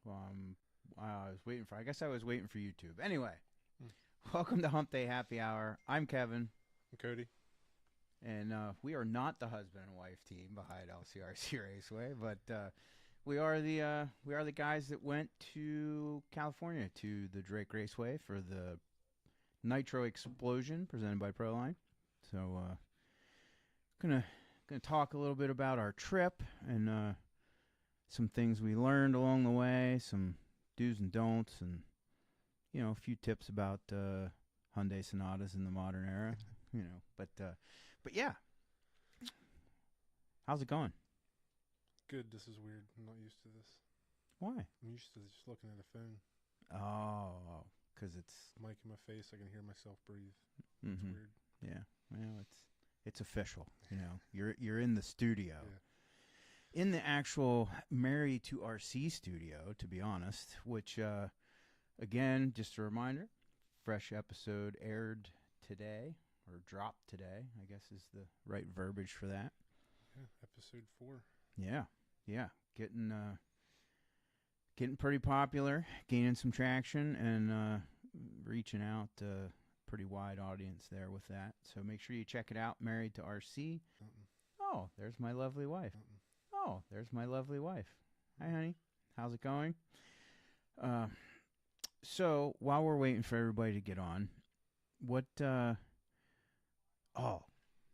I guess I was waiting for YouTube. Anyway, welcome to Hump Day Happy Hour. I'm Kevin. I'm Cody. And we are not the husband and wife team behind LCRC Raceway, but we are the guys that went to California to the Drake Raceway for the Nitro Explosion presented by Proline. So gonna talk a little bit about our trip and some things we learned along the way, some do's and don'ts, and a few tips about Hyundai Sonatas in the modern era. But yeah, how's it going? Good. This is weird. I'm not used to this. Why? I'm used to just looking at a phone. Oh, because it's Mic in my face. I can hear myself breathe. mm-hmm. It's weird. Yeah. Well, it's official. You're in the studio. Yeah. In the actual Married to RC studio, to be honest, which, again, just a reminder, fresh episode aired today, or dropped today, I guess is the right verbiage for that. Yeah, episode 4. Yeah. Getting pretty popular, gaining some traction, and reaching out to a pretty wide audience there with that. So make sure you check it out, Married to RC. Oh, there's my lovely wife. Oh, there's my lovely wife. Hi, honey. How's it going? So while we're waiting for everybody to get on,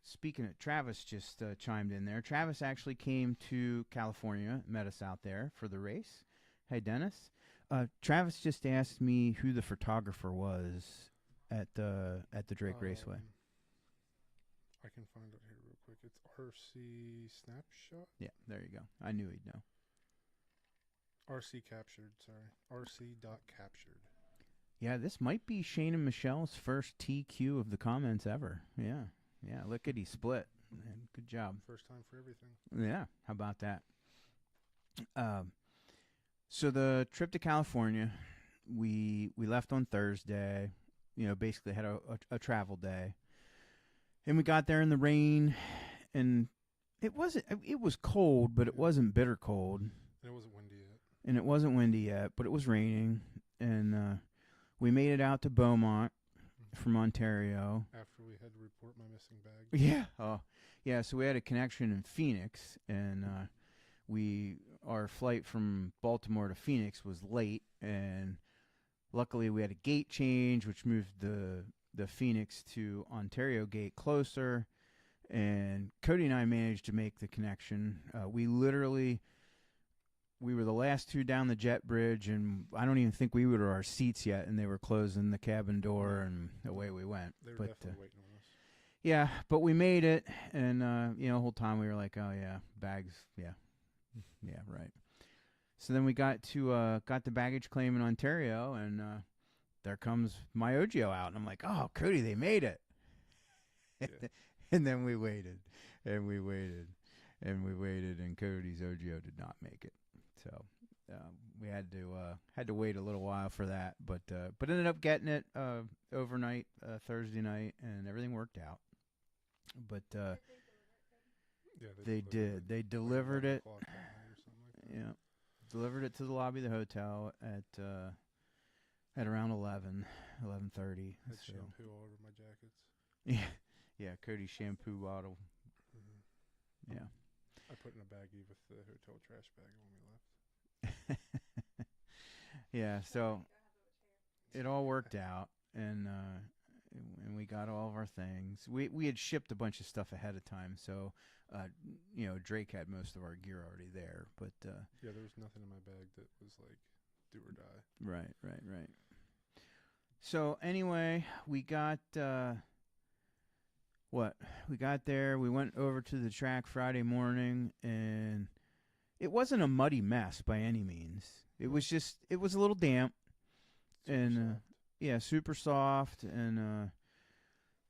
speaking of, Travis just chimed in there. Travis actually came to California, met us out there for the race. Hey, Dennis. Travis just asked me who the photographer was at the Drake Raceway. I can find it here real quick. It's RC Snapshot? Yeah, there you go. I knew he'd know. RC Captured, sorry. RC.Captured. Yeah, this might be Shane and Michelle's first TQ of the comments ever. Yeah, lickety split. Good job. First time for everything. Yeah, how about that? So the trip to California, we left on Thursday. Basically had a travel day. And we got there in the rain, and it was cold, but it wasn't bitter cold. And it wasn't windy yet. But it was raining. And we made it out to Beaumont from Ontario. After we had to report my missing bag. Yeah. Oh, yeah. So we had a connection in Phoenix, and our flight from Baltimore to Phoenix was late, and luckily we had a gate change, which moved the Phoenix to Ontario gate closer, and Cody and I managed to make the connection. We were the last two down the jet bridge, and I don't even think we were to our seats yet, and they were closing the cabin door, and away we went. They were definitely waiting on us. Yeah, but we made it, and the whole time we were like, oh yeah, bags, yeah, right. So then we got the baggage claim in Ontario, and there comes my Ogio out, and I'm like, oh, Cody, they made it. Yeah. And then we waited, and Cody's Ogio did not make it. So we had to wait a little while for that, but ended up getting it overnight, Thursday night, and everything worked out. But they did. They delivered it. Yeah, delivered it to the lobby of the hotel at around 11:30. Had shampoo all over my jackets. Yeah, Cody's shampoo bottle. Mm-hmm. Yeah. I put in a baggie with the hotel trash bag when we left. Yeah, so it all worked out, and we got all of our things. We had shipped a bunch of stuff ahead of time, so Drake had most of our gear already there. But yeah, there was nothing in my bag that was like do or die. Right. So anyway, we got we got there. We went over to the track Friday morning, and it wasn't a muddy mess by any means. It was a little damp, super soft, and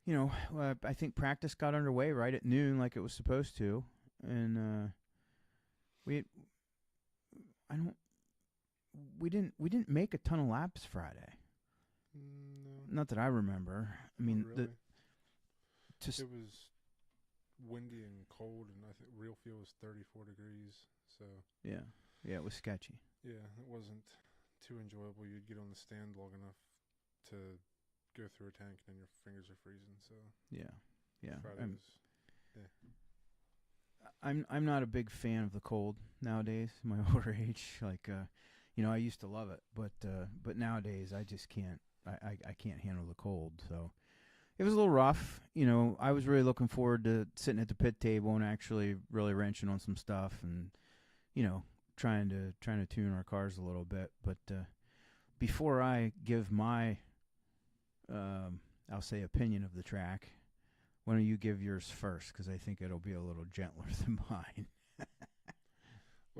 I think practice got underway right at noon, like it was supposed to, and we didn't make a ton of laps Friday. No. Not that I remember. I mean, really. It windy and cold, and I think real feel was 34 degrees. So Yeah, it was sketchy. yeah, it wasn't too enjoyable. You'd get on the stand long enough to go through a tank, and then your fingers are freezing. So Yeah. Friday was I'm not a big fan of the cold nowadays. My older age, like I used to love it, but nowadays I just can't. I can't handle the cold. So it was a little rough. I was really looking forward to sitting at the pit table and actually really wrenching on some stuff and trying to tune our cars a little bit. But before I give my I'll say opinion of the track, why don't you give yours first? Because I think it'll be a little gentler than mine.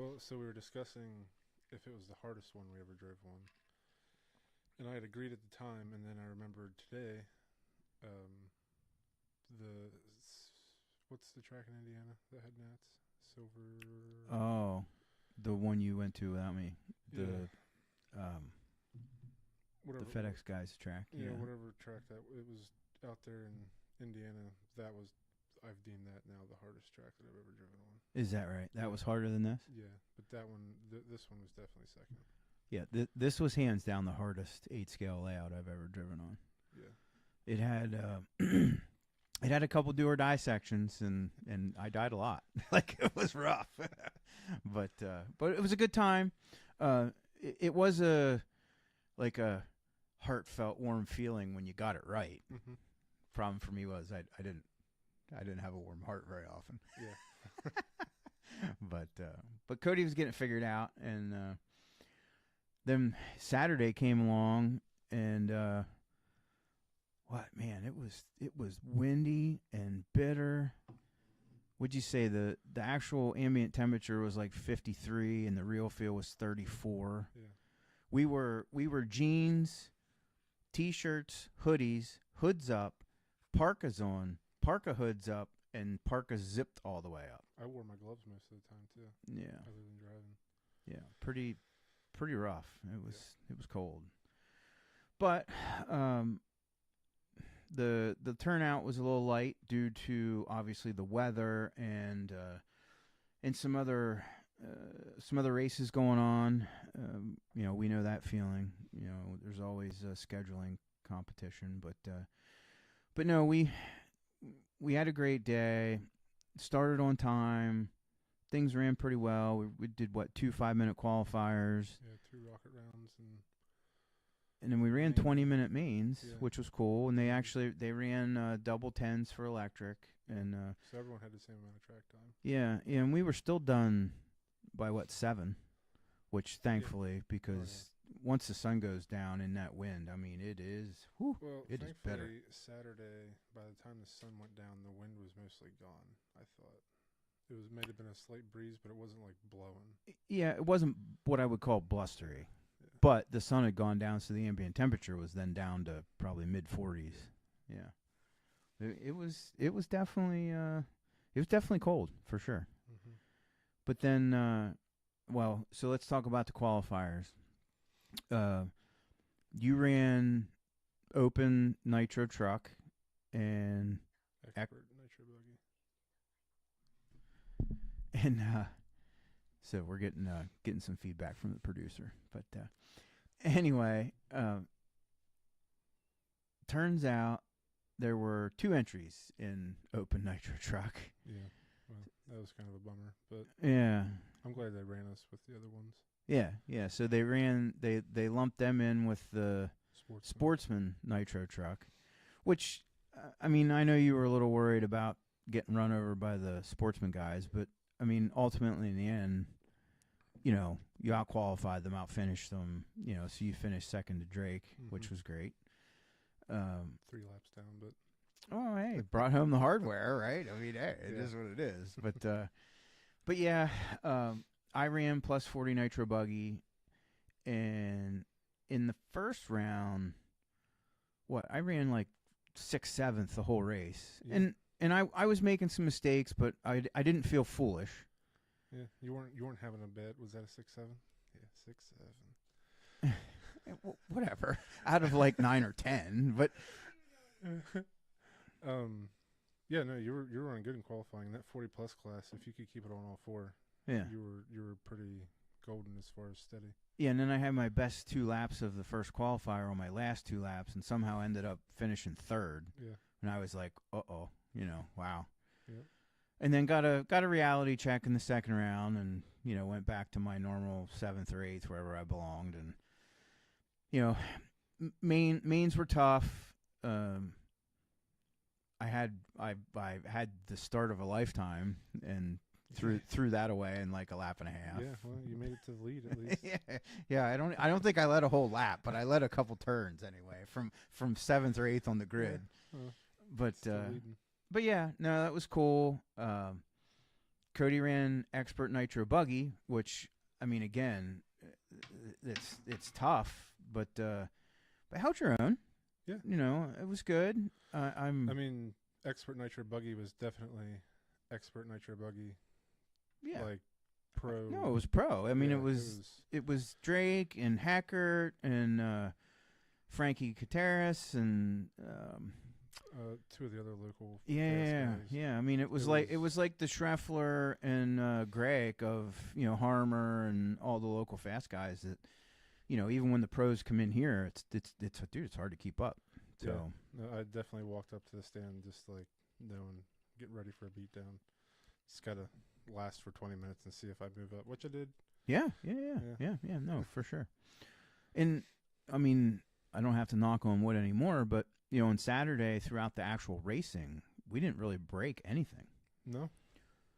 well. So we were discussing if it was the hardest one we ever drove on, and I had agreed at the time, and then I remembered today. What's the track in Indiana that had Nats? Silver. Oh, the one you went to without me. The Whatever. the FedEx guys track. Yeah, whatever track that it was out there in Indiana. I've deemed that now the hardest track that I've ever driven on. Is that right? That was harder than this? Yeah, but that one, this one was definitely second. Yeah, this was hands down the hardest 8-scale layout I've ever driven on. Yeah. It had it had a couple do or die sections, and I died a lot. Like, it was rough, but it was a good time. It was a heartfelt, warm feeling when you got it right. Mm-hmm. Problem for me was I didn't have a warm heart very often. Yeah. but Cody was getting it figured out, and then Saturday came along, and it was windy and bitter. Would you say the actual ambient temperature was like 53, and the real feel was 34? Yeah. We were jeans, t-shirts, hoodies, hoods up, parkas on, parka hoods up, and parkas zipped all the way up. I wore my gloves most of the time too. Yeah. Other than driving. Yeah, pretty rough. It was cold. But the turnout was a little light due to obviously the weather and some other races going on. We know that feeling. There's always a scheduling competition, but no, we had a great day. Started on time. Things ran pretty well. We did 2 5-minute qualifiers. Yeah, 2 rocket rounds and then we ran 20-minute mains, yeah. which was cool. And they ran double 10s for electric, and so everyone had the same amount of track time. Yeah, and we were still done by 7, which thankfully because once the sun goes down in that wind, I mean it is. Whew, well, it is better. Saturday, by the time the sun went down, the wind was mostly gone. I thought it might have been a slight breeze, but it wasn't like blowing. Yeah, it wasn't what I would call blustery. But the sun had gone down, so the ambient temperature was then down to probably mid-40s. Yeah, it was definitely cold for sure. Mm-hmm. But then, so let's talk about the qualifiers. You ran open nitro truck and expert nitro buggy. And so we're getting some feedback from the producer. But anyway, turns out there were 2 entries in open nitro truck. Yeah, well, that was kind of a bummer, but yeah, I'm glad they ran us with the other ones. Yeah. So they lumped them in with the Sportsman nitro truck, which I mean, I know you were a little worried about getting run over by the Sportsman guys, but I mean, ultimately in the end, you out-qualified them, out-finished them, so you finished second to Drake, which was great. 3 laps down, but... Oh, hey, brought home the hardware, right? I mean, hey, it is what it is. But yeah, I ran plus 40 nitro buggy, and in the first round, I ran like 6th, 7th the whole race. Yeah. And I was making some mistakes, but I didn't feel foolish. Yeah, you weren't having a bet. Was that a 6-7? Yeah, 6-7. Whatever. Out of like 9 or 10, but Yeah, no, you were running good in qualifying. That 40 plus class, if you could keep it on all four, Yeah. you were pretty golden as far as steady. Yeah, and then I had my best 2 laps of the first qualifier on my last 2 laps, and somehow ended up finishing 3rd. Yeah. And I was like, wow. Yeah. And then got a reality check in the second round, and went back to my normal 7th or 8th wherever I belonged, and mains were tough. I had the start of a lifetime and threw that away in like a lap and a half. Yeah, well, you made it to the lead at least. yeah. I don't think I led a whole lap, but I led a couple turns anyway from 7th or 8th on the grid. Yeah. But yeah, no, that was cool. Cody ran expert nitro buggy, which I mean, again, it's tough, but held your own. Yeah, it was good. I mean, expert nitro buggy was definitely expert nitro buggy. Yeah, like pro. No, it was pro. I mean, yeah, it was Drake and Hackert and Frankie Kateris and 2 of the other local. Yeah. I mean, it was like the Schreffler and Greg of Harmer and all the local fast guys that even when the pros come in here, it's hard to keep up. So no, I definitely walked up to the stand just like knowing, get ready for a beatdown. Just gotta last for 20 minutes and see if I move up, which I did. Yeah. No, for sure. And I mean, I don't have to knock on wood anymore, but on Saturday throughout the actual racing, we didn't really break anything. No.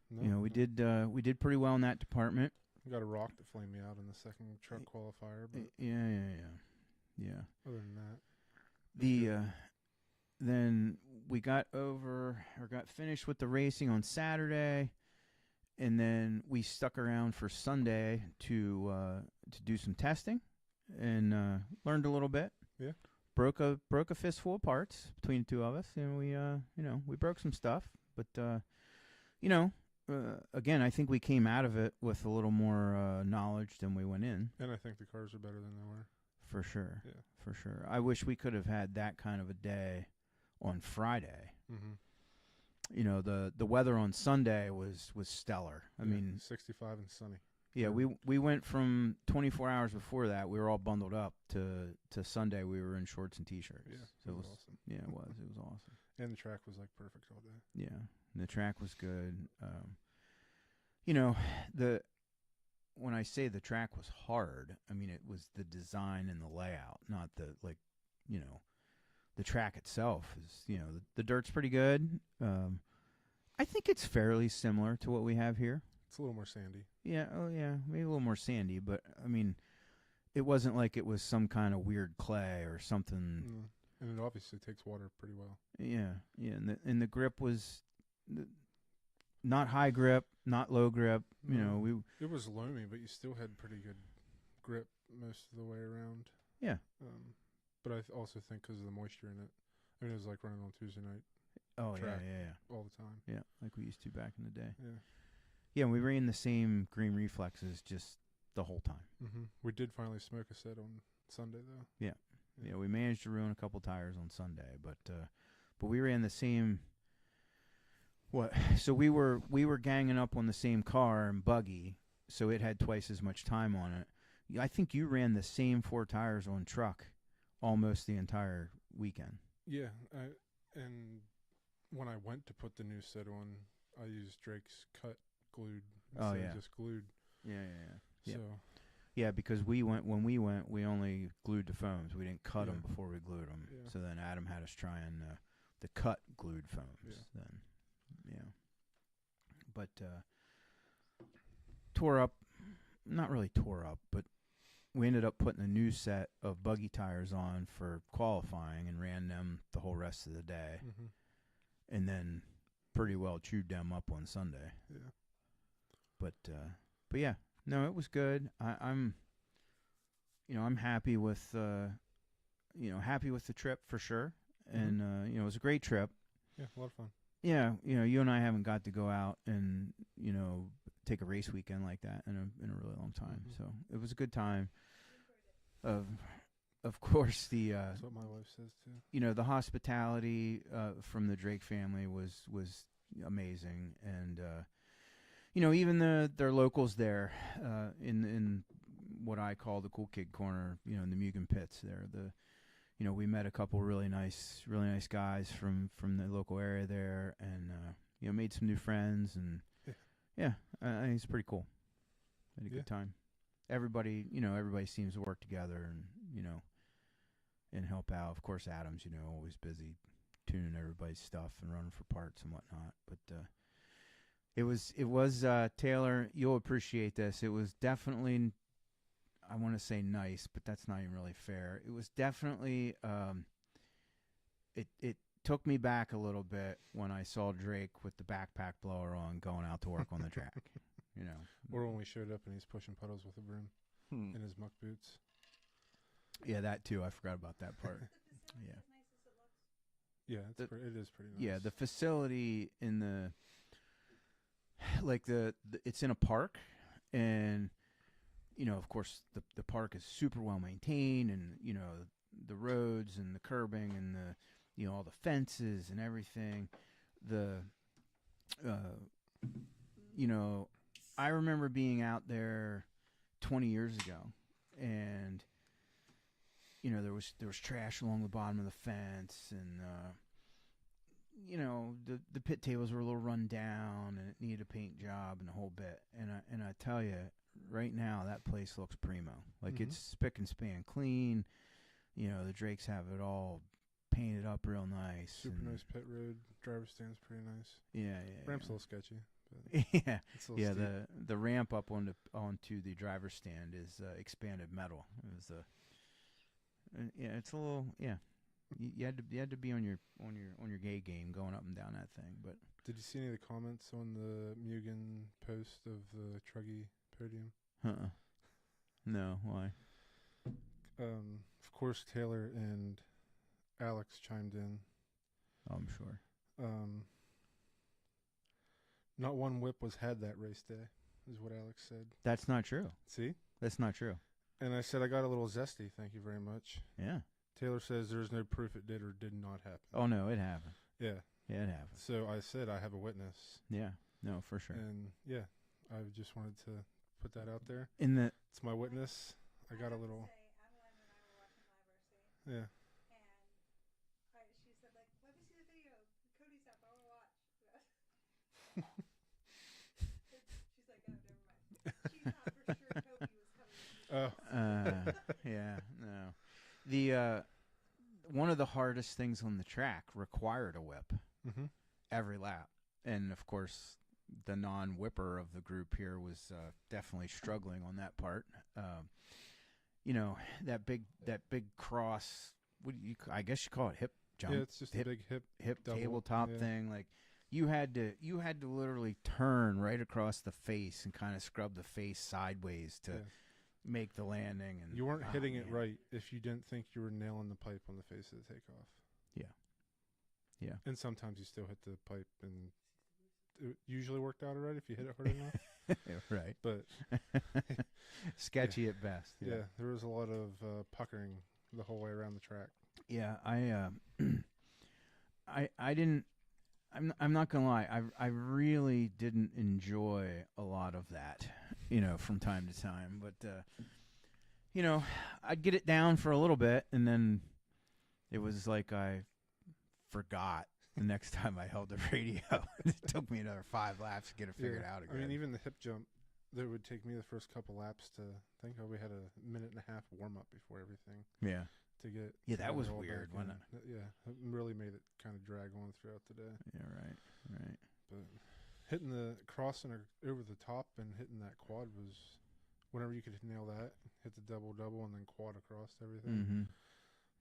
We did pretty well in that department. Got a rock that flamed me out in the second truck qualifier, but yeah. Other than that, then we got finished with the racing on Saturday, and then we stuck around for Sunday to do some testing, and learned a little bit. Yeah. Broke a fistful of parts between the 2 of us, and we broke some stuff, but again, I think we came out of it with a little more knowledge than we went in. And I think the cars are better than they were. For sure. Yeah. For sure. I wish we could have had that kind of a day on Friday. Mm-hmm. The weather on Sunday was stellar. I mean, 65 and sunny. Yeah, we went from 24 hours before that, we were all bundled up, to Sunday we were in shorts and T-shirts. Yeah, so it was awesome. Yeah, it was. It was awesome. And the track was like perfect all day. Yeah, and the track was good. When I say the track was hard, I mean it was the design and the layout, not the track itself is, the dirt's pretty good. I think it's fairly similar to what we have here. It's a little more sandy. Yeah, maybe a little more sandy, but I mean, it wasn't like it was some kind of weird clay or something. And it obviously takes water pretty well. Yeah, and the grip was not high grip, not low grip. It was loamy, but you still had pretty good grip most of the way around. Yeah. But I also think because of the moisture in it. I mean, it was like running on Tuesday night. Oh, track yeah. All the time. Yeah, like we used to back in the day. Yeah. Yeah, we ran the same green reflexes just the whole time. Mm-hmm. We did finally smoke a set on Sunday, though. Yeah, we managed to ruin a couple tires on Sunday, but we ran the same. So we were ganging up on the same car and buggy, so it had twice as much time on it. I think you ran the same 4 tires on truck almost the entire weekend. Yeah, and when I went to put the new set on, I used Drake's cut glued instead of just glued. Yeah. So yeah, because when we went, we only glued the foams. We didn't cut them before we glued them. Yeah. So then Adam had us try the cut glued foams. Then, but not really tore up, but we ended up putting a new set of buggy tires on for qualifying and ran them the whole rest of the day, and then pretty well chewed them up on Sunday. Yeah. But yeah, no, it was good. I'm happy with happy with the trip for sure, and it was a great trip. Yeah, a lot of fun. Yeah, you and I haven't got to go out and take a race weekend like that in a really long time. So it was a good time. of course, That's what my wife says too. the hospitality from the Drake family was amazing, and even their locals there in what I call the Cool Kid Corner, in the Mugen Pits there. We met a couple really nice guys from the local area there, and made some new friends, and I think it's pretty cool. Had a good time. Everybody seems to work together and and help out. Of course, Adam's always busy tuning everybody's stuff and running for parts and whatnot. But it was Taylor. You'll appreciate this. It was definitely, I want to say nice, but that's not even really fair. It was definitely it took me back a little bit when I saw Drake with the backpack blower on going out to work on the track. Or when we showed up and he's pushing puddles with a broom in his muck boots. Yeah, that too. I forgot about that part. Yeah. Yeah, it is pretty nice. Yeah, the facility in it's in a park, and of course the park is super well maintained, and the roads and the curbing and the all the fences and everything. I remember being out there 20 years ago, and there was trash along the bottom of the fence, and the pit tables were a little run down, and it needed a paint job and the whole bit. And I tell you, right now that place looks primo. Like it's spick and span clean. The Drakes have it all painted up real nice. Super nice pit road. Driver stand's pretty nice. Yeah. Ramp's a little sketchy. Yeah, it's a little steep. The ramp up onto the driver's stand is expanded metal. It was it's a little You had to be on your gay game going up and down that thing. But did you see any of the comments on the Mugen post of the Truggy podium? No, why? Of course, Taylor and Alex chimed in. I'm sure. Not one whip was had that race day, is what Alex said. That's not true. See? That's not true. And I said, I got a little zesty, thank you very much. Yeah. Taylor says there's no proof it did or did not happen. Oh, no, it happened. Yeah. Yeah, it happened. So I said I have a witness. Yeah. No, for sure. And, yeah, I just wanted to put that out there. It's my witness. I got a little... Yeah. She said, let me see the video. Cody's up. I want to watch. She's like, oh, never mind. She thought for sure Cody was coming. Yeah, no. One of the hardest things on the track required a whip every lap. And, of course, the non-whipper of the group here was definitely struggling on that part. That big cross, I guess you call it hip jump. Yeah, it's just a big hip double, tabletop thing. Like you had to literally turn right across the face and kind of scrub the face sideways to make the landing. And you weren't hitting it right if you didn't think you were nailing the pipe on the face of the takeoff. Yeah. And sometimes you still hit the pipe, and it usually worked out alright if you hit it hard enough. Right. But sketchy at best. Yeah, there was a lot of puckering the whole way around the track. Yeah, I didn't. I'm not gonna lie. I really didn't enjoy a lot of that, from time to time. But I'd get it down for a little bit, and then it was like I forgot the next time I held the radio. It took me another 5 laps to get it figured out again. I mean, even the hip jump, that would take me the first couple laps to think. We had a 1.5 minute warm up before everything. Yeah. To get that was weird. When it really made it kind of drag on throughout the day. Yeah, right. But hitting the crossing over the top and hitting that quad was, whenever you could nail that, hit the double and then quad across everything.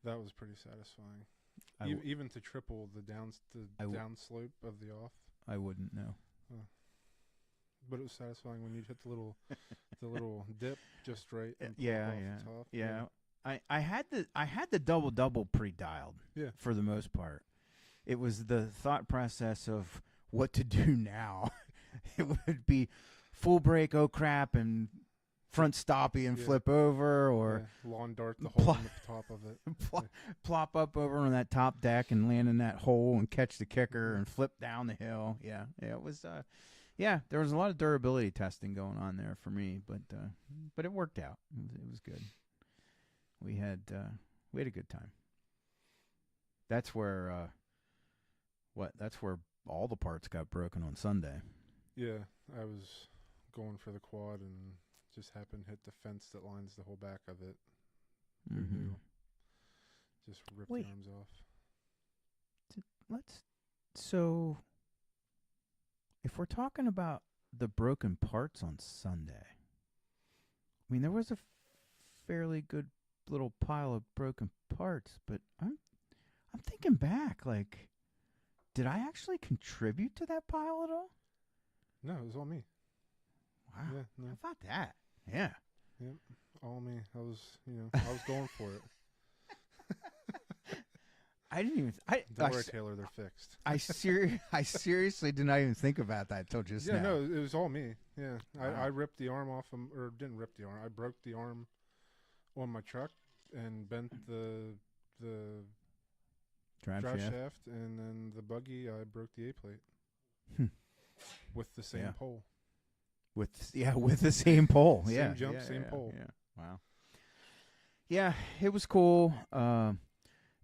That was pretty satisfying. Even to triple the down slope of the off. I wouldn't know. But it was satisfying when you hit the little dip just right. And The top. Yeah. I had the double pre-dialed. Yeah. For the most part, it was the thought process of what to do now. It would be full brake, oh crap, and front stoppie and Yeah. flip over, or lawn dart the hole in the top of it. plop up over on that top deck and land in that hole and catch the kicker and flip down the hill. Yeah, it was. There was a lot of durability testing going on there for me, but it worked out. It was good. We had a good time. That's where That's where all the parts got broken on Sunday. Yeah, I was going for the quad and just happened to hit the fence that lines the whole back of it. Mm-hmm. Just ripped the arms off. So, if we're talking about the broken parts on Sunday, I mean, there was a fairly good little pile of broken parts, but I'm thinking back, like, did I actually contribute to that pile at all? No, it was all me. Wow. Yeah, no. How about that? Yeah. Yep, all me. I was going for it. I didn't even. Don't worry, Taylor, they're fixed. I seriously did not even think about that till just now. Yeah, no, it was all me. Yeah, Wow. I ripped the arm off him, or didn't rip the arm. I broke the arm on my truck and bent the Drive shaft, and then the buggy. I broke the A plate with the same pole. With the same pole. Same jump, same pole. Yeah. Wow. Yeah, it was cool.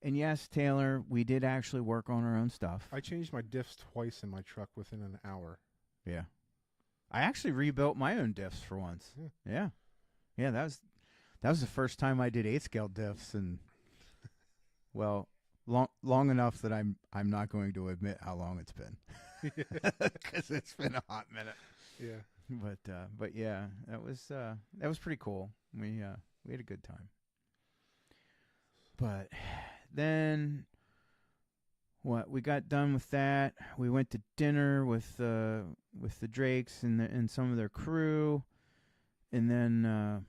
And yes, Taylor, we did actually work on our own stuff. I changed my diffs twice in my truck within an hour. Yeah. I actually rebuilt my own diffs for once. Yeah. Yeah, that was the first time I did 8-scale diffs, and well, long enough that I'm not going to admit how long it's been. Cuz it's been a hot minute. Yeah. But yeah, that was pretty cool. We had a good time. But then we got done with that. We went to dinner with the Drakes and some of their crew, and then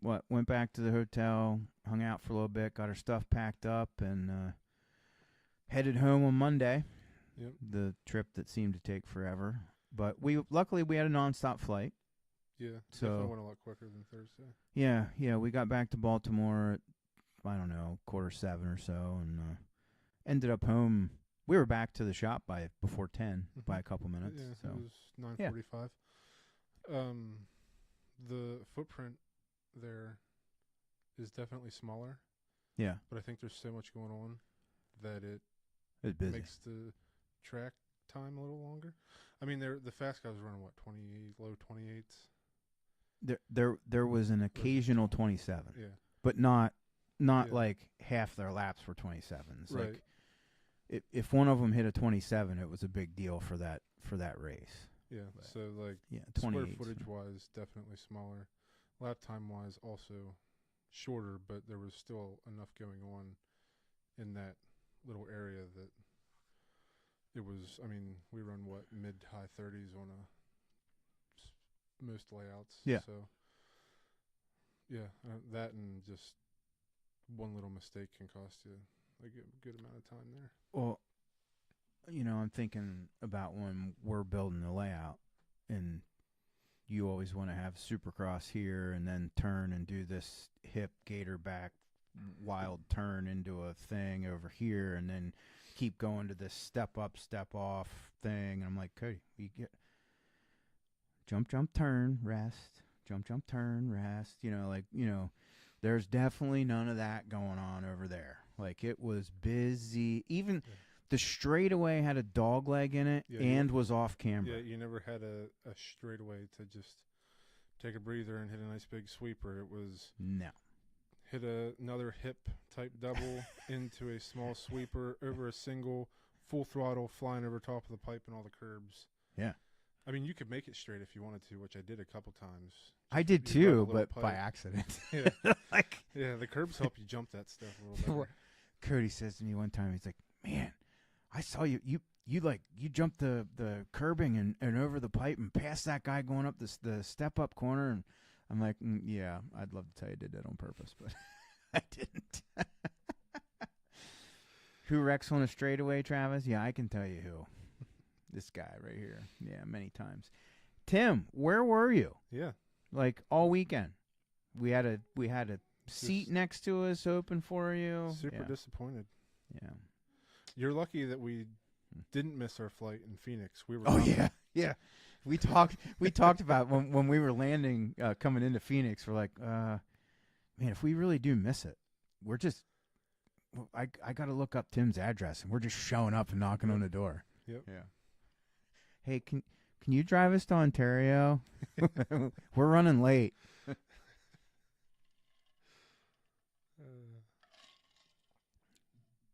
went back to the hotel, hung out for a little bit, got our stuff packed up, and headed home on Monday. Yep. The trip that seemed to take forever, but luckily we had a nonstop flight. Yeah, so definitely went a lot quicker than Thursday. Yeah, we got back to Baltimore at, I don't know, 6:45 or so, and ended up home. We were back to the shop before 10 by a couple minutes. Yeah, so it was 9:45. The footprint there is definitely smaller. Yeah, but I think there's so much going on that it's busy. Makes the track time a little longer. I mean, the fast guys running what, 28, low 28s. There was an occasional 27. Yeah, but not like half their laps were 27s. Right. Like if one of them hit a 27, it was a big deal for that race. Yeah. But so like square 28. footage wise, definitely smaller. Lap time wise, also shorter, but there was still enough going on in that little area that it was. I mean, we run mid to high 30s on most layouts. Yeah. So yeah, that and just one little mistake can cost you a good amount of time there. Well, I'm thinking about when we're building the layout, and you always want to have Supercross here and then turn and do this hip gator back wild turn into a thing over here, and then keep going to this step up, step off thing. And I'm like, Cody, we get jump, turn, rest, jump, turn, rest. There's definitely none of that going on over there. Like, it was busy. Even the straightaway had a dog leg in it and was off camera. Yeah, you never had a straightaway to just take a breather and hit a nice big sweeper. It was hit another hip type double into a small sweeper over a single, full throttle, flying over top of the pipe and all the curbs. Yeah. I mean, you could make it straight if you wanted to, which I did a couple times. I did too, but by accident. Yeah. The curbs help you jump that stuff a little better. Cody says to me one time, he's like, "Man, I saw you jumped the curbing and over the pipe and past that guy going up the step up corner." And I'm like, "Yeah, I'd love to tell you I did that on purpose, but I didn't." Who wrecks on a straightaway, Travis? Yeah, I can tell you who. This guy right here. Yeah, many times. Tim, where were you? Yeah. like all weekend. We had a seat next to us open for you. Super disappointed. Yeah. You're lucky that we didn't miss our flight in Phoenix. We were. Oh yeah. We talked about when we were landing, coming into Phoenix. We're like, man, if we really do miss it, we're just. I got to look up Tim's address, and we're just showing up and knocking on the door. Yep. Yeah. Hey, can you drive us to Ontario? We're running late.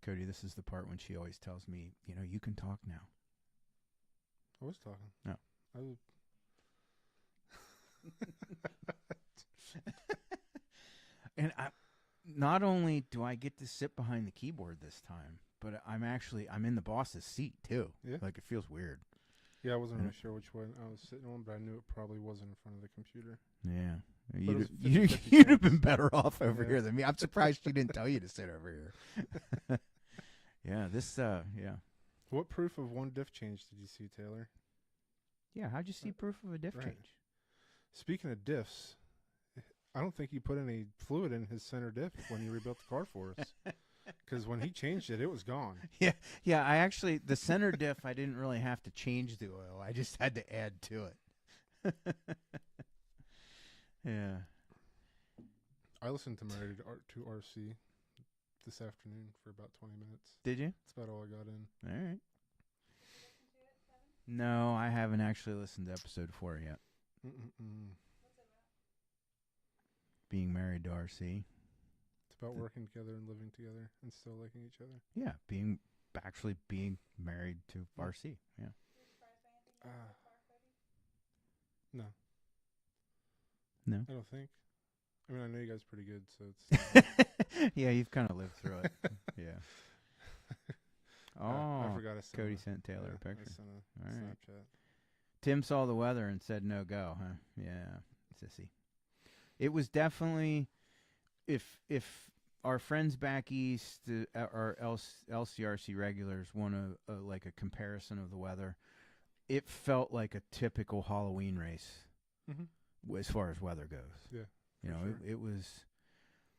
Cody, this is the part when she always tells me, you can talk now. I was talking. No. I was... And not only do I get to sit behind the keyboard this time, but I'm in the boss's seat too. Yeah. Like, it feels weird. Yeah, I wasn't really sure which one I was sitting on, but I knew it probably wasn't in front of the computer. Yeah. But You'd have been better off over here than me. I'm surprised she didn't tell you to sit over here. Yeah, yeah. What proof of one diff change did you see, Taylor? Yeah, how'd you see proof of a diff change? Speaking of diffs, I don't think he put any fluid in his center diff when you rebuilt the car for us. Because when he changed it, it was gone. Yeah. I actually, the center diff, I didn't really have to change the oil. I just had to add to it. Yeah. I listened to Married to RC this afternoon for about 20 minutes. Did you? That's about all I got in. All right. No, I haven't actually listened to episode 4 yet. What's it about? Being married to RC. It's about working together and living together and still liking each other. Yeah, actually being married to RC. Yeah. Were you surprised by anything you heard so far, Cody? No. No? I don't think. I mean, I know you guys pretty good, so it's... Yeah, you've kind of lived through it. Yeah. Oh, I forgot to send Cody sent Taylor a picture. I sent a All right. Snapchat. Tim saw the weather and said no go, huh? Yeah, sissy. It was definitely, if our friends back east, our LCRC regulars want a comparison of the weather, it felt like a typical Halloween race as far as weather goes. Yeah, it was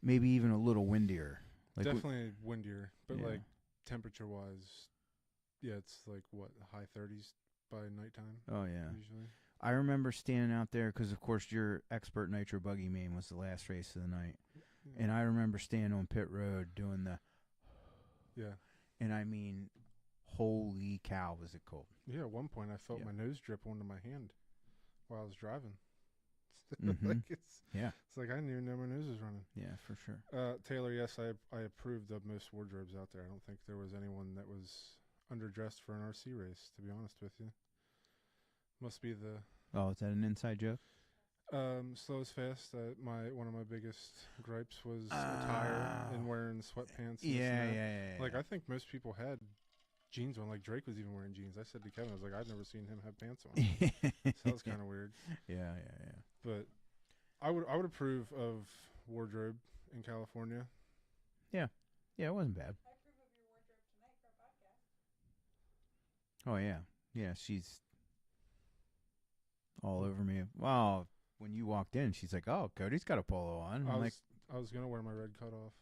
maybe even a little windier. Like definitely windier, but like temperature-wise, yeah, it's like what, high 30s by nighttime. Oh yeah. Usually. I remember standing out there because, of course, your expert nitro buggy main was the last race of the night, and I remember standing on pit road doing the. Yeah. And I mean, holy cow, was it cold? Yeah, at one point I felt my nose drip onto my hand while I was driving. Mm-hmm. Like it's like I didn't even know my nose was running. Yeah, for sure. Taylor, yes, I approved of most wardrobes out there. I don't think there was anyone that was underdressed for an RC race, to be honest with you. Must be the... Oh, is that an inside joke? Slow as fast. One of my biggest gripes was attire and wearing sweatpants. Yeah. Like, I think most people had jeans on. Like, Drake was even wearing jeans. I said to Kevin, I was like, I've never seen him have pants on. So that was kind of weird. Yeah. But I would approve of wardrobe in California. Yeah, it wasn't bad. I approve of your wardrobe tonight for a podcast. Oh, yeah, she's all over me. Well, when you walked in, she's like, "Oh, Cody's got a polo on." I was gonna wear my red cutoff,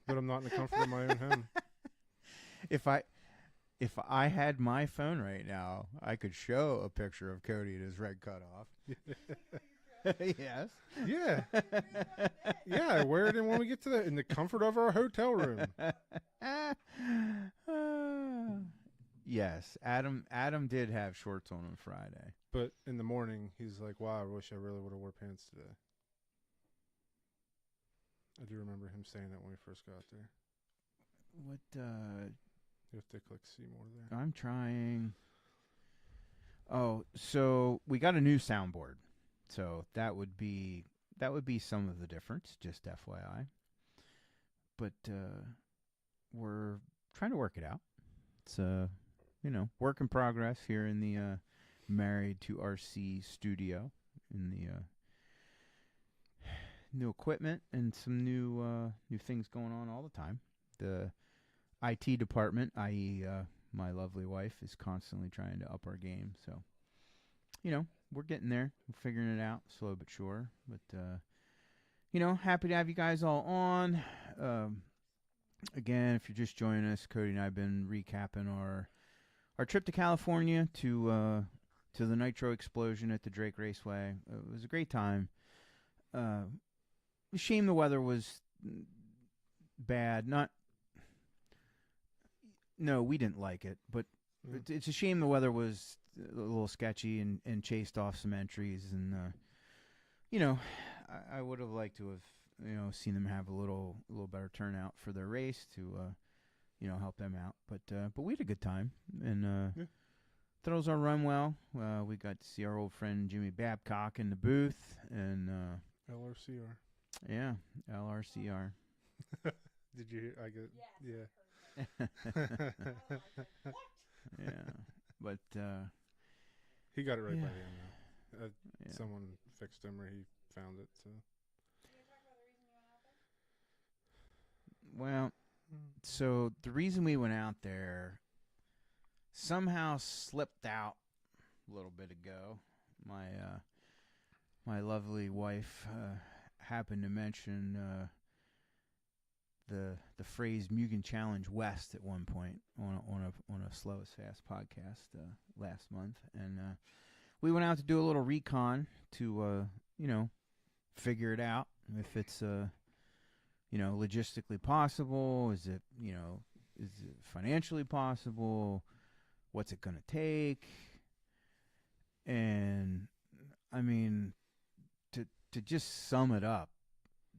but I'm not in the comfort of my own home. If I had my phone right now, I could show a picture of Cody in his red cutoff. Yes. Yeah. Yeah, I wear it in when we get to in the comfort of our hotel room. Yes, Adam did have shorts on Friday. But in the morning, he's like, "Wow, I wish I really would have wore pants today." I do remember him saying that when we first got there. What? You have to click see more there. I'm trying. Oh, so we got a new soundboard. So that would be some of the difference, just FYI. But we're trying to work it out. It's work in progress here in the Married to RC studio in the new equipment and some new things going on all the time. The IT department, i.e. My lovely wife, is constantly trying to up our game. So, we're getting there. We're figuring it out, slow but sure. But happy to have you guys all on. Again, if you're just joining us, Cody and I have been recapping our trip to California to the Nitro Explosion at the Drake Raceway. It was a great time. Shame the weather was bad. No, we didn't like it, but it's a shame the weather was a little sketchy and chased off some entries. And I would have liked to have seen them have a little better turnout for their race to help them out. But we had a good time, and thought it was our run well. We got to see our old friend Jimmy Babcock in the booth, and LRCR. Yeah, LRCR. Did you hear? I get Yes, yeah. Yeah, but he got it right yeah. by the end. Yeah. Someone fixed him, or he found it. So. Well, so the reason we went out there somehow slipped out a little bit ago. My lovely wife happened to mention the phrase Mugen Challenge West at one point on a Slow as Fast podcast last month, and we went out to do a little recon to figure it out if it's logistically possible. Is it financially possible? What's it going to take? And I mean, to just sum it up,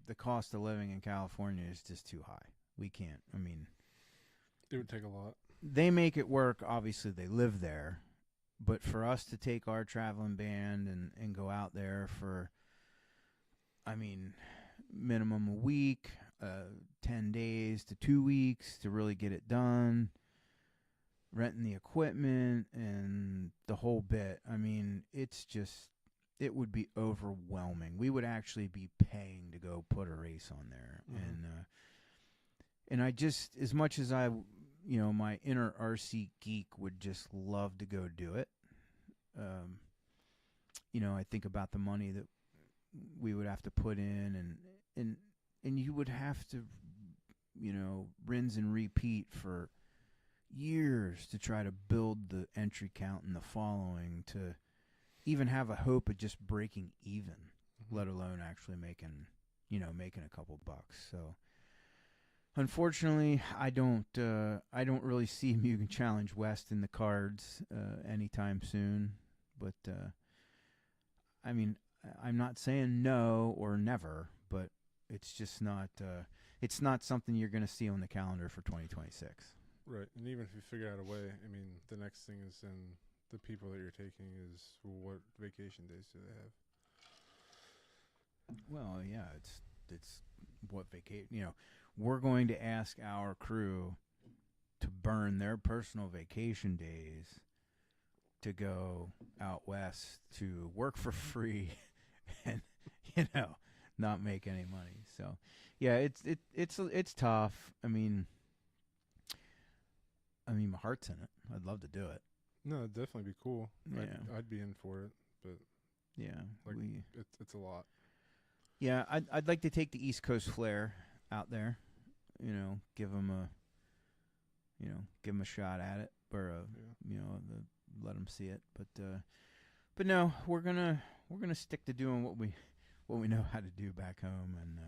the cost of living in California is just too high. We can't. I mean, it would take a lot. They make it work. Obviously, they live there. But for us to take our traveling band and go out there for, minimum a week, 10 days to 2 weeks to really get it done, renting the equipment and the whole bit. It would be overwhelming. We would actually be paying to go put a race on there. Mm-hmm. And I just, as much as I, my inner RC geek would just love to go do it. I think about the money that we would have to put in and you would have to, rinse and repeat for years to try to build the entry count and the following to even have a hope of just breaking even, let alone actually making a couple bucks. So unfortunately, I don't really see Mugen Challenge West in the cards anytime soon. But I'm not saying no or never, but it's just not it's not something you're going to see on the calendar for 2026. Right, and even if you figure out a way, the next thing is then the people that you're taking is what vacation days do they have? Well, yeah, it's what vacation. We're going to ask our crew to burn their personal vacation days to go out west to work for free and not make any money. So yeah, it's tough. My heart's in it. I'd love to do it. No, it'd definitely be cool. Yeah. I'd be in for it, but yeah, it's a lot. Yeah, I'd like to take the East Coast flair out there. Give them a shot at it, or let them see it. But no, we're gonna stick to doing what we know how to do back home, and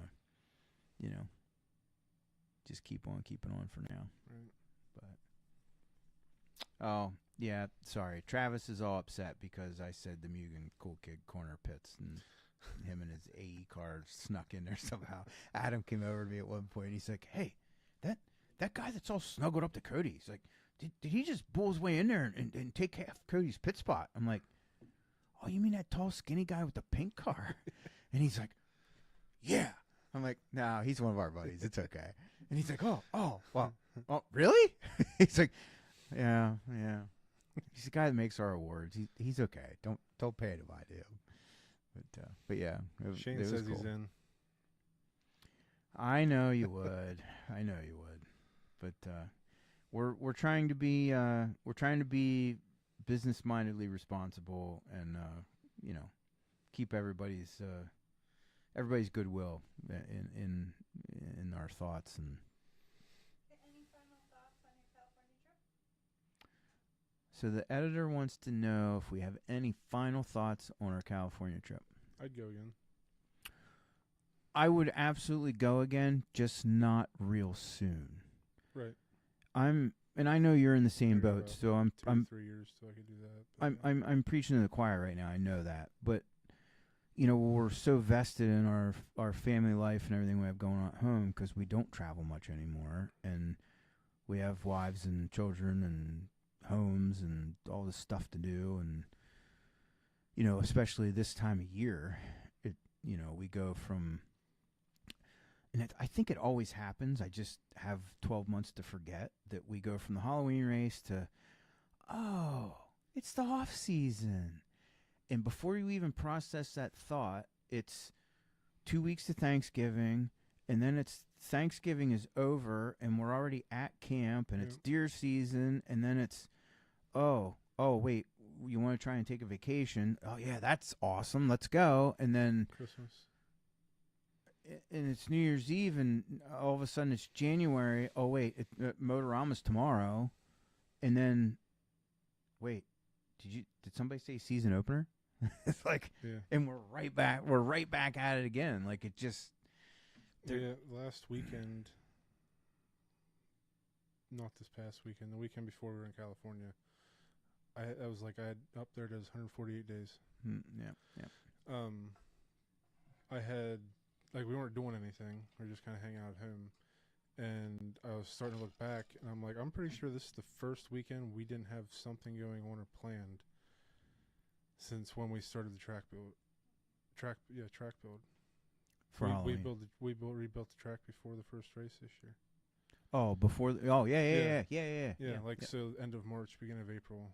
just keep on keeping on for now. Right. But oh yeah, sorry, Travis is all upset because I said the Mugen Cool Kid Corner Pits, and him and his AE car snuck in there somehow. Adam came over to me at one point, and he's like, "Hey, that guy that's all snuggled up to Cody, he's like, did he just bull his way in there and take half Cody's pit spot?" I'm like, "Oh, you mean that tall, skinny guy with the pink car?" And he's like, "Yeah." I'm like, "No, he's one of our buddies. It's okay." And he's like, "Oh, well, oh, really?" He's like, "Yeah." He's the guy that makes our awards. He's okay. Don't pay to buy to him. But yeah, Shane says cool. He's in. I know you would. But we're trying to be business-mindedly responsible, and keep everybody's goodwill in our thoughts. And Any final thoughts on your California trip? so the editor wants to know if we have any final thoughts on our California trip. I'd go again. I would absolutely go again, just not real soon. Right. And I know you're in the same Maybe boat, about so I'm 3 years till I could do that. But I'm preaching to the choir right now. I know that, but we're so vested in our family life and everything we have going on at home because we don't travel much anymore, and we have wives and children and homes and all this stuff to do, and especially this time of year, we go from. And I think it always happens. I just have 12 months to forget that we go from the Halloween race to, it's the off season. And before you even process that thought, it's 2 weeks to Thanksgiving, and then it's Thanksgiving is over, and we're already at camp, and it's deer season, and then it's, wait, you want to try and take a vacation? Oh, yeah, that's awesome. Let's go. And then Christmas. And it's New Year's Eve, and all of a sudden it's January. Oh, wait, Motorama's tomorrow. And then, wait, did somebody say season opener? It's like, and we're right back at it again. Like, it just. Last weekend, not this past weekend, the weekend before we were in California, I was like, I had up there does 148 days. Yeah. I had. Like, we weren't doing anything. We were just kind of hanging out at home. And I was starting to look back, and I'm like, I'm pretty sure this is the first weekend we didn't have something going on or planned since when we started the track build. Track build. For Halloween. We rebuilt the track before the first race this year. Oh, before. Yeah. So end of March, beginning of April.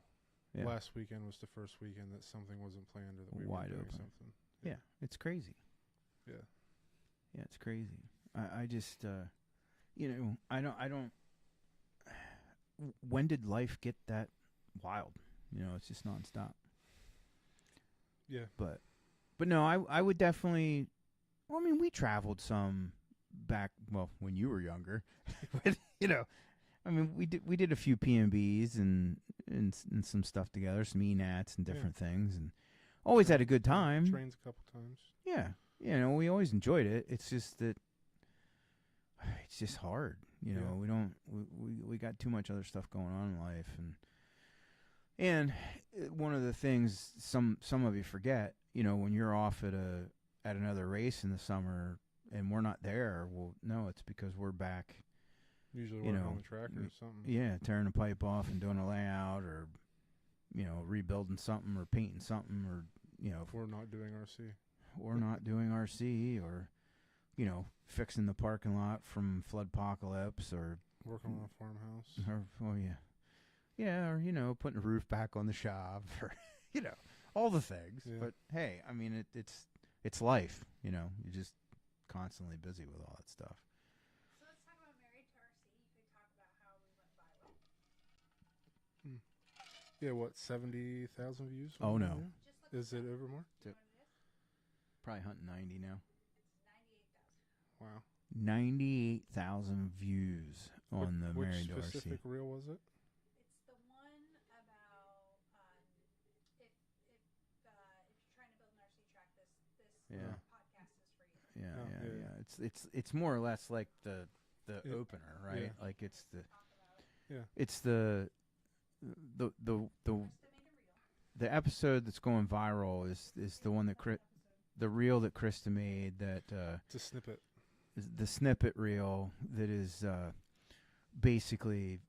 Yeah. Last weekend was the first weekend that something wasn't planned or that we were doing something. Yeah, it's crazy. Yeah. Yeah, it's crazy. I just, I don't. When did life get that wild? It's just nonstop. Yeah. But no, I would definitely. Well, I mean, we traveled some back. Well, when you were younger, but I mean, we did a few P&Bs and some stuff together, some ENATs and different things, and always had a good time. Trains a couple times. Yeah. We always enjoyed it. It's just that it's just hard. We got too much other stuff going on in life, and one of the things some of you forget, when you're off at another race in the summer and we're not there. Well, no, it's because we're back. Usually working on the track or something. Yeah, tearing a pipe off and doing a layout, or rebuilding something or painting something, or if we're not doing RC. Or not doing RC, or, fixing the parking lot from floodpocalypse, or working on a farmhouse. Or putting a roof back on the shop, or all the things. Yeah. But hey, I mean, it's life. You're just constantly busy with all that stuff. So let's talk about Married to RC. You could talk about how we went viral. Yeah, what, 70,000 views? Oh no, is it over more? Probably hunting 90 now. It's 98,000. Wow. 98,000 views on the Married to RC. Which specific reel was it? It's the one about if you're trying to build an RC track, this podcast is for you. Yeah. It's more or less like the opener, right? Yeah. Like it's the it's the episode that's going viral is the one that the reel that Christa made, that it's a snippet. The snippet reel that is basically,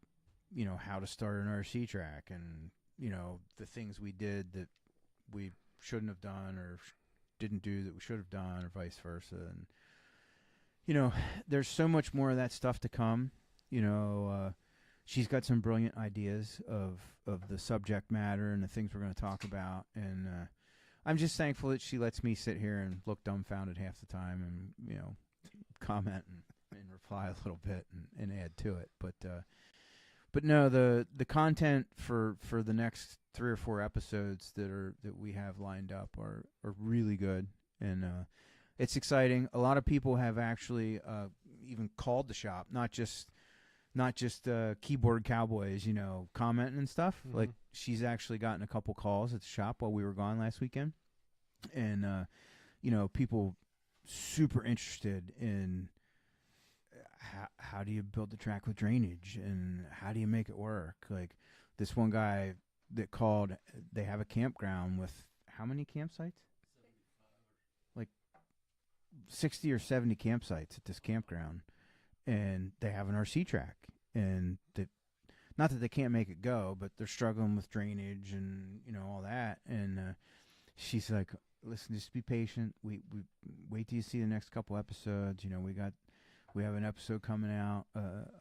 how to start an RC track, and, the things we did that we shouldn't have done or didn't do that we should have done, or vice versa. And, there's so much more of that stuff to come. She's got some brilliant ideas of the subject matter and the things we're going to talk about. And I'm just thankful that she lets me sit here and look dumbfounded half the time and, comment and reply a little bit and add to it. But But no, the content for the next 3 or 4 episodes that we have lined up are really good, and it's exciting. A lot of people have actually even called the shop, not just keyboard cowboys, commenting and stuff. Mm-hmm. Like, she's actually gotten a couple calls at the shop while we were gone last weekend, and people super interested in how do you build the track with drainage and how do you make it work. Like, this one guy that called, they have a campground with how many campsites? Like 60 or 70 campsites at this campground, and they have an RC track, and not that they can't make it go, but they're struggling with drainage and all that. And she's like, listen, just be patient. We wait till you see the next couple episodes. We have an episode coming out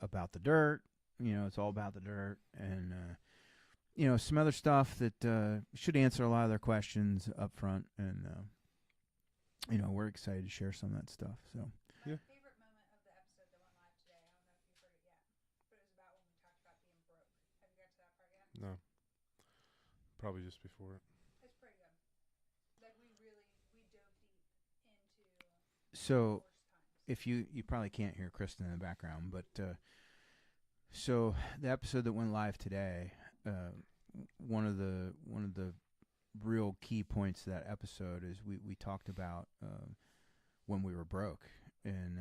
about the dirt. It's all about the dirt, and some other stuff that should answer a lot of their questions up front. And we're excited to share some of that stuff. So yeah. My favorite moment of the episode that went live today, I don't know if you've heard it yet, but it was about when we talked about being broke. Have you got to that part yet? No. Probably just before it. It's pretty good. Like, we dove deep into So worst times. if you probably can't hear Kristen in the background, but so the episode that went live today, one of the real key points of that episode is we talked about when we were broke, and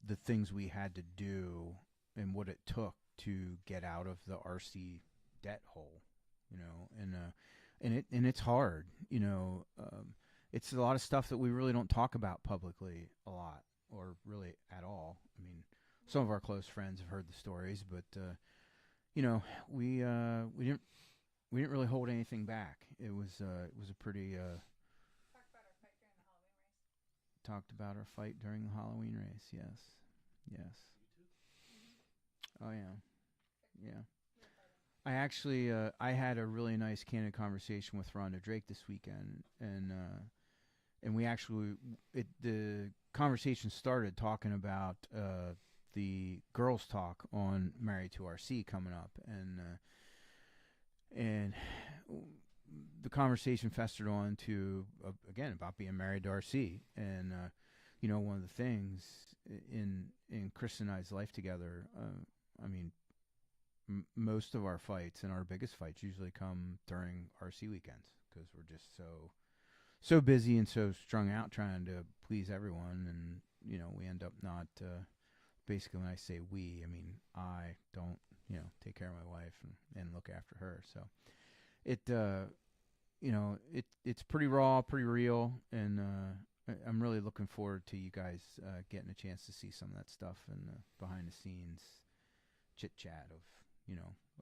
the things we had to do and what it took to get out of the RC debt hole, and it's hard, it's a lot of stuff that we really don't talk about publicly a lot, or really at all. I mean, some of our close friends have heard the stories, but we didn't really hold anything back. It was a pretty Talk about our fight during the Halloween race. talked about our fight during the Halloween race. Yes. Oh yeah. I actually I had a really nice candid conversation with Rhonda Drake this weekend, and we actually the conversation started talking about the girls talk on Married to RC coming up, and the conversation festered on to again about being married to RC, and one of the things in Chris and I's life together, I mean, most of our fights and our biggest fights usually come during RC weekends, because we're just so busy and so strung out trying to please everyone, and we end up not basically, when I say we, I mean I don't take care of my wife and look after her. So it's pretty raw, pretty real, and I'm really looking forward to you guys getting a chance to see some of that stuff and behind the scenes chit chat of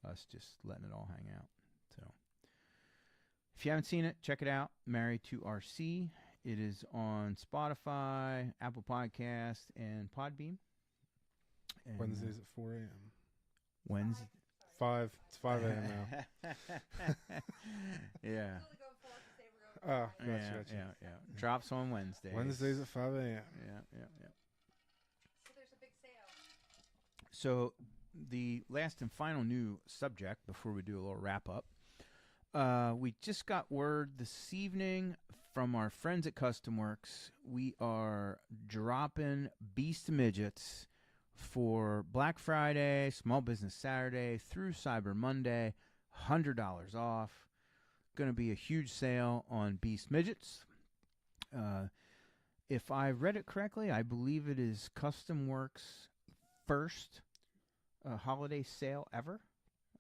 us just letting it all hang out. So if you haven't seen it, check it out. Married to RC. It is on Spotify, Apple Podcast, and Podbeam. And, Wednesdays at 4 a.m. Wednesday. 5. It's 5 a.m. now. Yeah. Oh, gotcha. Yeah. Drops on Wednesdays. Wednesdays at 5 a.m. Yeah. So there's a big sale. So the last and final new subject before we do a little wrap up, we just got word this evening from our friends at Custom Works. We are dropping Beast Midgets for Black Friday, Small Business Saturday through Cyber Monday, $100 off. Going to be a huge sale on Beast Midgets. If I read it correctly, I believe it is Custom Works' first holiday sale ever,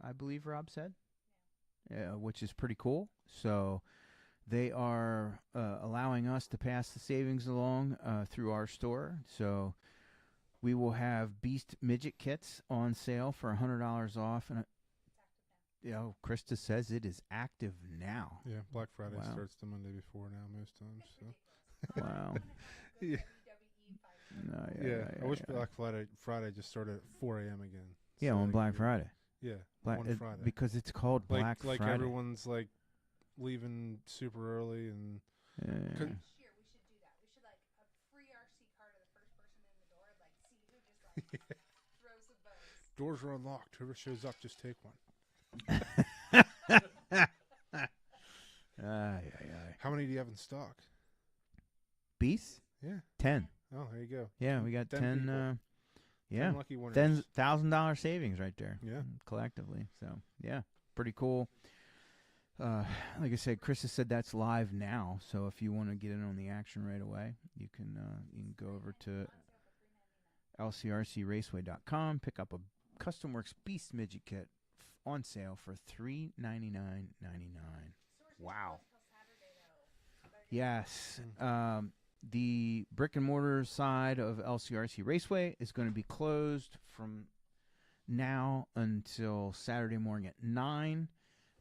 I believe Rob said, which is pretty cool. So they are allowing us to pass the savings along through our store. So we will have Beast Midget kits on sale for $100 off. And Christa says it is active now. Yeah, Black Friday Wow. starts the Monday before now most times. So. Wow. Yeah. Yeah. I wish Black Friday just started at 4 a.m. again. Yeah, so on they Black could- Friday. Yeah, Black, on Friday. because it's called Black like Friday. everyone's like leaving super early and Yeah. could- Next year we should do that. We should a free RC car to the first person in the door, see who just throws Doors are unlocked. Whoever shows up, just take one. How many do you have in stock? Beasts? Yeah. 10. Oh, there you go. Yeah, we got 10. 10 lucky winners. $1,000 savings right there. Yeah. Collectively. So, yeah, pretty cool. Like I said, Christa said that's live now. So if you want to get in on the action right away, you can go over to LCRCRaceway.com, pick up a Custom Works Beast Midget Kit on sale for $399.99. Wow. Yes. The brick and mortar side of LCRC Raceway is going to be closed from now until Saturday morning at 9.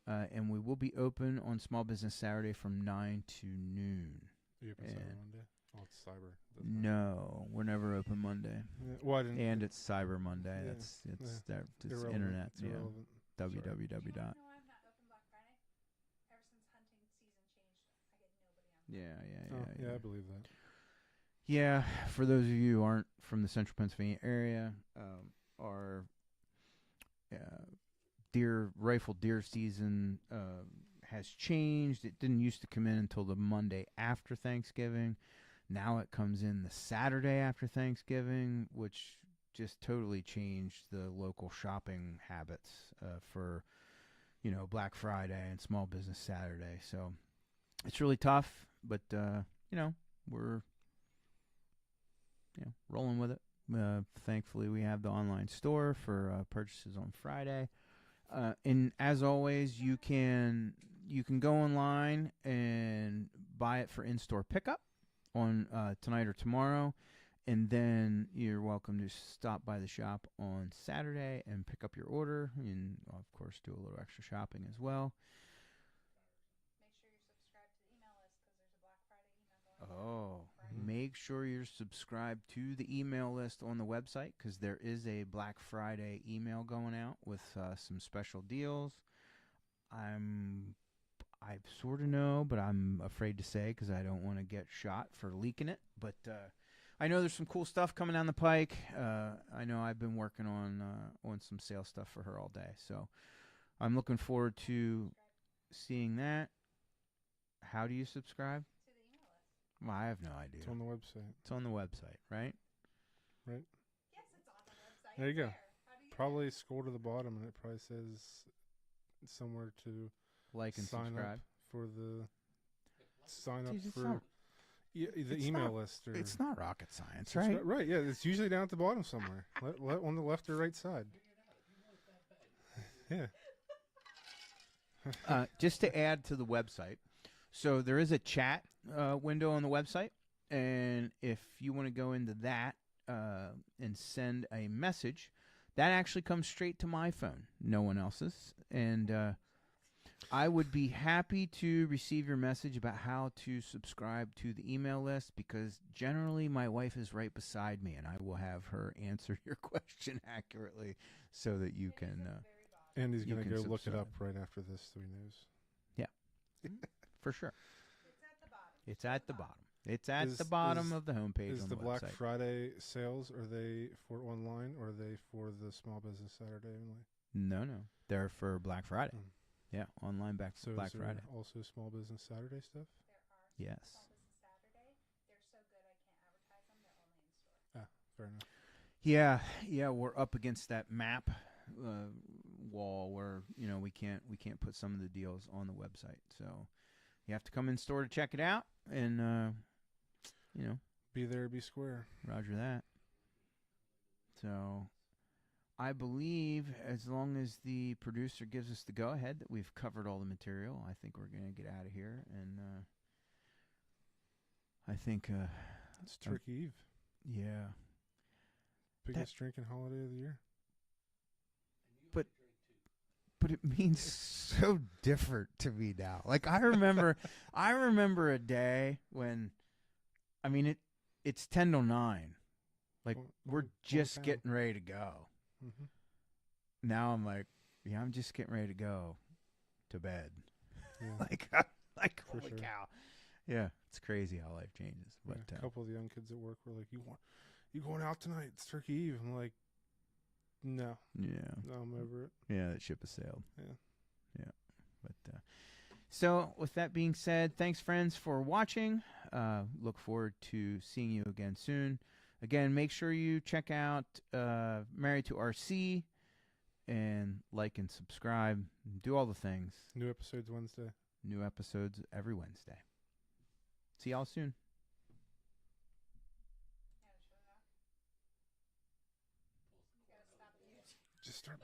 And we will be open on Small Business Saturday from 9 to noon. Are you open Cyber Monday? Oh, it's Cyber. No, we're never open Monday. Yeah, well, I didn't. And it's Cyber Monday. Yeah, It's irrelevant. internet. It's irrelevant. www. No, I'm not open Black Friday. Ever since hunting season changed, I get nobody on. Yeah, I believe that. Yeah, for those of you who aren't from the central Pennsylvania area, our rifle deer season has changed. It didn't used to come in until the Monday after Thanksgiving. Now it comes in the Saturday after Thanksgiving, which just totally changed the local shopping habits for, Black Friday and Small Business Saturday. So it's really tough, but, we're rolling with it. Thankfully, we have the online store for purchases on Friday. And as always, you can go online and buy it for in-store pickup on tonight or tomorrow, and then you're welcome to stop by the shop on Saturday and pick up your order, and of course do a little extra shopping as well. Make sure you're subscribed to the email list on the website, because there is a Black Friday email going out with some special deals. I sort of know, but I'm afraid to say because I don't want to get shot for leaking it. But I know there's some cool stuff coming down the pike. I know I've been working on some sales stuff for her all day, so I'm looking forward to seeing that. How do you subscribe? Well, I have no idea. It's on the website. It's on the website, right? Right. Yes, it's on the website. There you go. How do you Probably scroll to the bottom, and it probably says somewhere to like and subscribe up for the sign up Dude, for the email list. Or it's not rocket science, right? Right. Yeah, it's usually down at the bottom somewhere, on the left or right side. Yeah. Just to add to the website, so there is a chat window on the website, and if you want to go into that and send a message, that actually comes straight to my phone, no one else's, and I would be happy to receive your message about how to subscribe to the email list, because generally my wife is right beside me, and I will have her answer your question accurately so that you can. Andy's going to go subscribe. Look it up right after this so he knows. Yeah, for sure. It's at the bottom. It's at the bottom of the homepage. Is on the Black website. Friday sales, are they for online, or are they for the Small Business Saturday only? No, they're for Black Friday. Mm. Yeah, online So Black is there Friday. also Small Business Saturday stuff? There are Yes. Small Business Saturday. They're so good I can't advertise them. They're only in store. Fair enough. Yeah, we're up against that map wall where we can't put some of the deals on the website. So you have to come in store to check it out, and Be there, be square. Roger that. So I believe as long as the producer gives us the go-ahead that we've covered all the material, I think we're going to get out of here. And I think... It's Turkey Eve. Yeah. Biggest drinking holiday of the year. But it means so different to me now. Like, I remember a day when... I mean, it's 10 till 9. Like, we're just getting ready to go. Mm-hmm. Now I'm like, yeah, I'm just getting ready to go to bed. Yeah. like For holy sure. cow. Yeah, it's crazy how life changes. But A couple of the young kids at work were like, you going out tonight? It's Turkey Eve. I'm like, No. Yeah. No, I'm over it. Yeah, that ship has sailed. Yeah. Yeah. But so with that being said, thanks friends for watching. Look forward to seeing you again soon. Again, make sure you check out Married to RC and like and subscribe. Do all the things. New episodes Wednesday. New episodes every Wednesday. See y'all soon. Just start